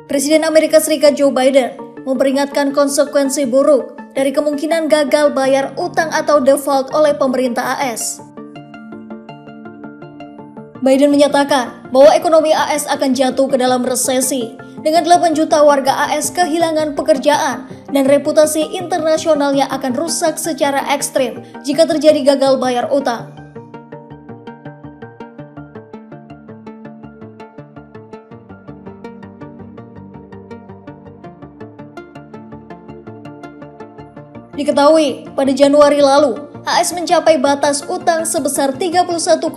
Presiden Amerika Serikat Joe Biden memperingatkan konsekuensi buruk dari kemungkinan gagal bayar utang atau default oleh pemerintah AS. Biden menyatakan bahwa ekonomi AS akan jatuh ke dalam resesi dengan 8 juta warga AS kehilangan pekerjaan dan reputasi internasionalnya akan rusak secara ekstrim jika terjadi gagal bayar utang. Diketahui, pada Januari lalu, AS mencapai batas utang sebesar 31,4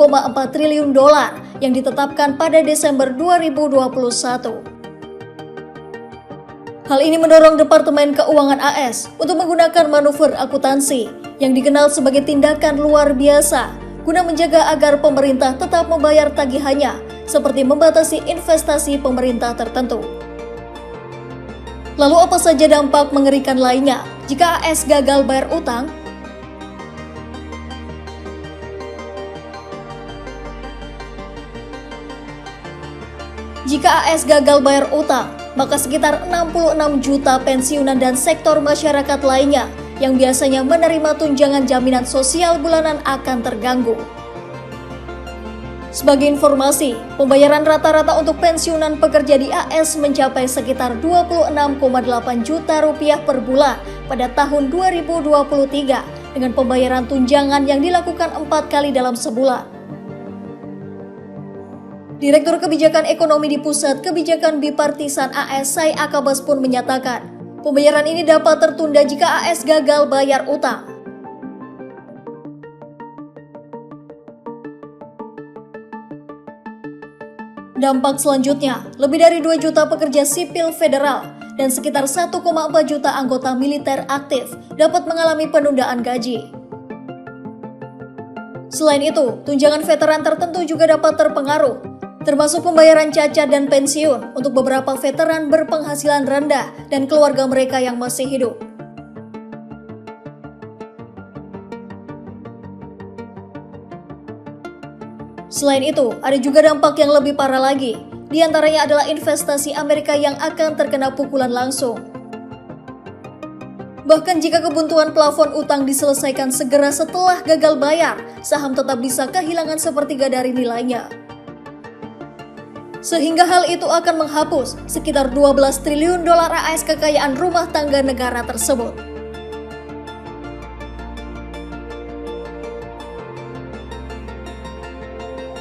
triliun dolar yang ditetapkan pada Desember 2021. Hal ini mendorong Departemen Keuangan AS untuk menggunakan manuver akuntansi yang dikenal sebagai tindakan luar biasa guna menjaga agar pemerintah tetap membayar tagihannya seperti membatasi investasi pemerintah tertentu. Lalu apa saja dampak mengerikan lainnya jika AS gagal bayar utang? Jika AS gagal bayar utang, maka sekitar 66 juta pensiunan dan sektor masyarakat lainnya yang biasanya menerima tunjangan jaminan sosial bulanan akan terganggu. Sebagai informasi, pembayaran rata-rata untuk pensiunan pekerja di AS mencapai sekitar 26,8 juta rupiah per bulan pada tahun 2023 dengan pembayaran tunjangan yang dilakukan 4 kali dalam sebulan. Direktur Kebijakan Ekonomi di Pusat Kebijakan Bipartisan AS Sai Akabas pun menyatakan, pembayaran ini dapat tertunda jika AS gagal bayar utang. Dampak selanjutnya, lebih dari 2 juta pekerja sipil federal dan sekitar 1,4 juta anggota militer aktif dapat mengalami penundaan gaji. Selain itu, tunjangan veteran tertentu juga dapat terpengaruh, termasuk pembayaran cacat dan pensiun untuk beberapa veteran berpenghasilan rendah dan keluarga mereka yang masih hidup. Selain itu, ada juga dampak yang lebih parah lagi. Di antaranya adalah investasi Amerika yang akan terkena pukulan langsung. Bahkan jika kebuntuan plafon utang diselesaikan segera setelah gagal bayar, saham tetap bisa kehilangan sepertiga dari nilainya. Sehingga hal itu akan menghapus sekitar 12 triliun dolar AS kekayaan rumah tangga negara tersebut.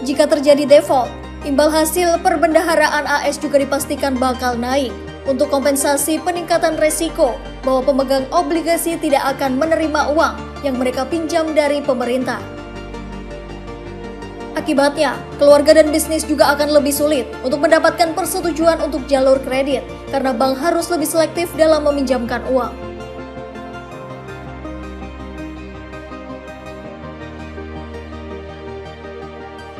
Jika terjadi default, imbal hasil perbendaharaan AS juga dipastikan bakal naik untuk kompensasi peningkatan resiko bahwa pemegang obligasi tidak akan menerima uang yang mereka pinjam dari pemerintah. Akibatnya, keluarga dan bisnis juga akan lebih sulit untuk mendapatkan persetujuan untuk jalur kredit karena bank harus lebih selektif dalam meminjamkan uang.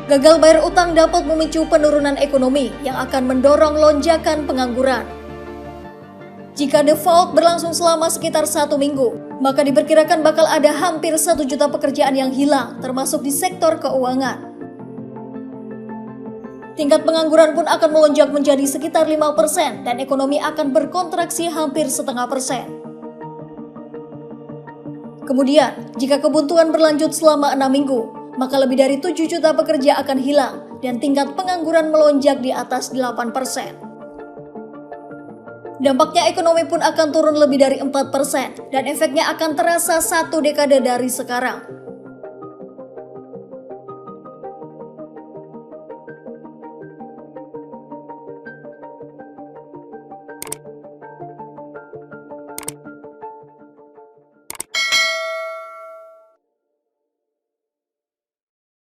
Gagal bayar utang dapat memicu penurunan ekonomi yang akan mendorong lonjakan pengangguran. Jika default berlangsung selama sekitar 1 minggu, maka diperkirakan bakal ada hampir 1 juta pekerjaan yang hilang, termasuk di sektor keuangan. Tingkat pengangguran pun akan melonjak menjadi sekitar 5% dan ekonomi akan berkontraksi hampir 0,5%. Kemudian, jika kebuntuan berlanjut selama 6 minggu, maka lebih dari 7 juta pekerja akan hilang dan tingkat pengangguran melonjak di atas 8%. Dampaknya ekonomi pun akan turun lebih dari 4% dan efeknya akan terasa 1 dekade dari sekarang.